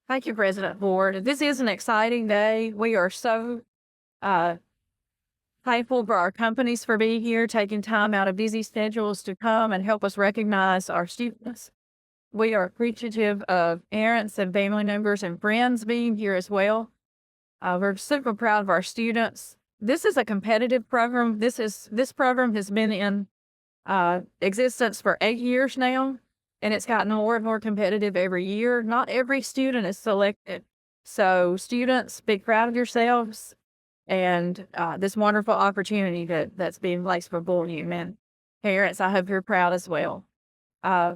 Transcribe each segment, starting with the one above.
Thank you, President Ford. This is an exciting day. We are so uh, thankful for our companies for being here, taking time out of busy schedules to come and help us recognize our students. We are appreciative of parents and family members and friends being here as well. We're super proud of our students. This is a competitive program. This program has been in existence for 8 years now, and it's gotten more and more competitive every year. Not every student is selected. So students, be proud of yourselves and this wonderful opportunity that's being placed before you. And parents, I hope you're proud as well.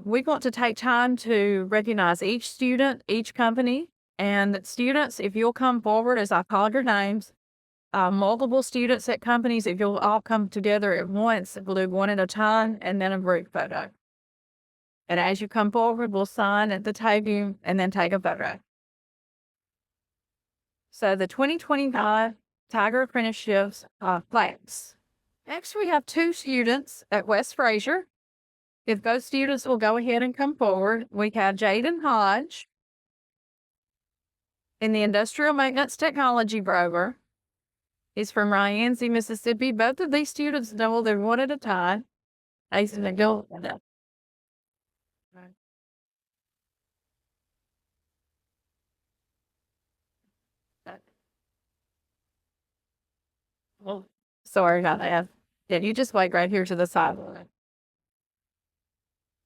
We want to take time to recognize each student, each company, and students, if you'll come forward as I call your names, multiple students at companies, if you'll all come together at once, we'll do one at a time and then a group photo. And as you come forward, we'll sign at the table and then take a photo. So the 2025 Tiger Apprenticeship class. Next, we have 2 students at West Fraser. If both students will go ahead and come forward, we have Jaden Hodge in the Industrial Maintenance Technology program. He's from Ryancy, Mississippi. Both of these students know they're one at a time. He's an adult. Well, sorry about that. Yeah, you just wait right here to the side.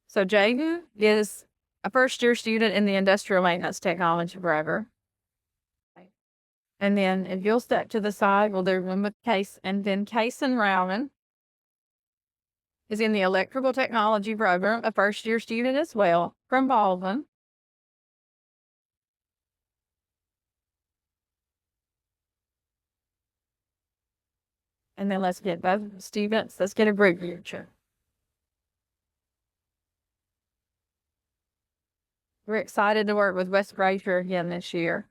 So Jaden is a first-year student in the Industrial Maintenance Technology program. And then if you'll step to the side, we'll do one with Case. And then Kason Rowman is in the Electrical Technology program, a first-year student as well, from Baldwin. And then let's get both students, let's get a group picture. We're excited to work with West Fraser again this year.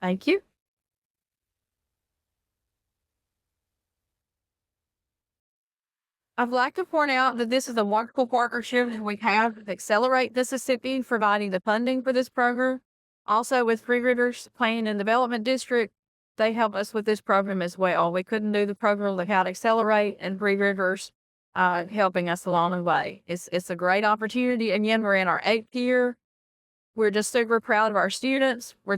Thank you. I'd like to point out that this is a wonderful partnership we have with Accelerate Mississippi, providing the funding for this program. Also with Free Rivers Planning and Development District, they help us with this program as well. We couldn't do the program without Accelerate and Free Rivers helping us along the way. It's a great opportunity. Again, we're in our 8th year. We're just super proud of our students. We're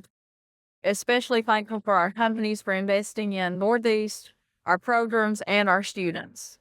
especially thankful for our companies for investing in Northeast, our programs, and our students.